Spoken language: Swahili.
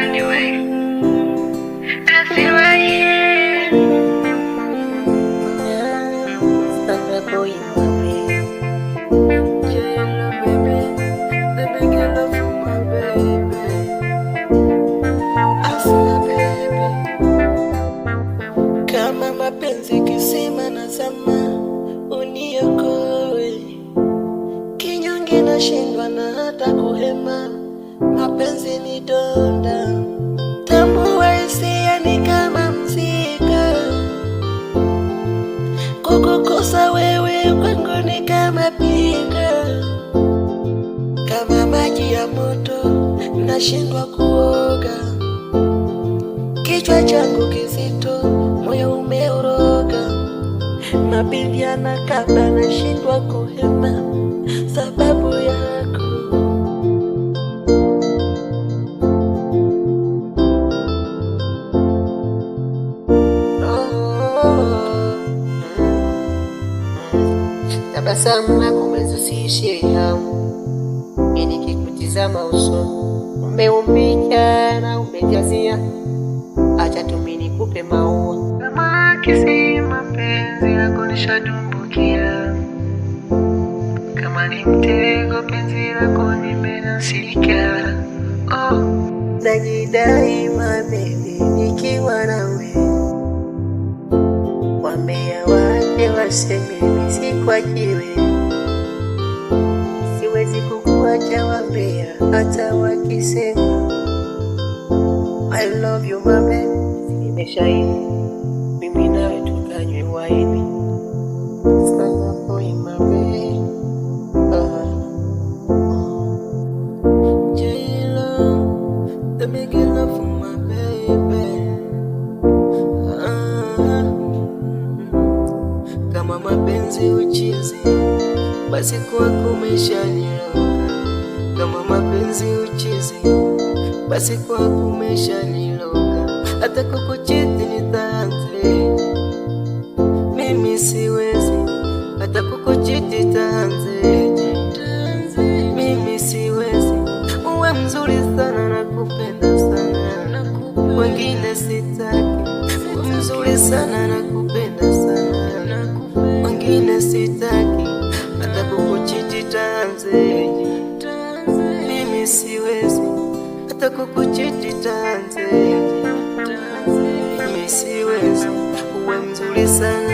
anyway. I feel right here. Sandra boy, baby. Yeah, baby. Let me get love from my baby. Asla baby. Kama mapenzi kisima na zama, uniokoe. Kinyonge nashindwa na hata kuhema. Mapenzi ni donda, tambua hisia ni kama mzigo. Kukukosa wewe kwangu ni kama pigo, kama maji ya moto nashindwa kuoga. Kichwa changu kizito, moyo umeuroga. Mapenzi yanakaba nashindwa kuhema sababu yako. Tabasamu lako umezusishie hamu, mimi nikikutizama usoni, umeumbika na umejazia. Acha tu mimi nikupe maua, Kama kisi mapenzi yako nishadumbukia, kama ni mtego penzi lako nimenasika. Oh, najidai baby nikiwa nawe. Wambea wake waseme mimi sikwachiwe, siwezi kukuacha wambea hata wakisema. I love you my baby, nimeshaini mimi nawe tukanywe waini. Sana boy my baby. Let me get love from my baby. Kama mapenzi uchizi, basi kwako umeshaniloga. Kama mapenzi uchizi, basi kwako umeshaniloga. Hata kukuchiti nitaanze, mimi siwezi. Hata kukuchiti taanze, mimi siwezi. Uwe mzuri sana, nakupenda sana, wengine sitaki. Uwe mzuri sana, nakupenda sana, wengine sitaki. Hata kukuchiti taanze, mimi siwezi. Hata kukuchiti taanze, mimi siwezi. Uwe mzuri sana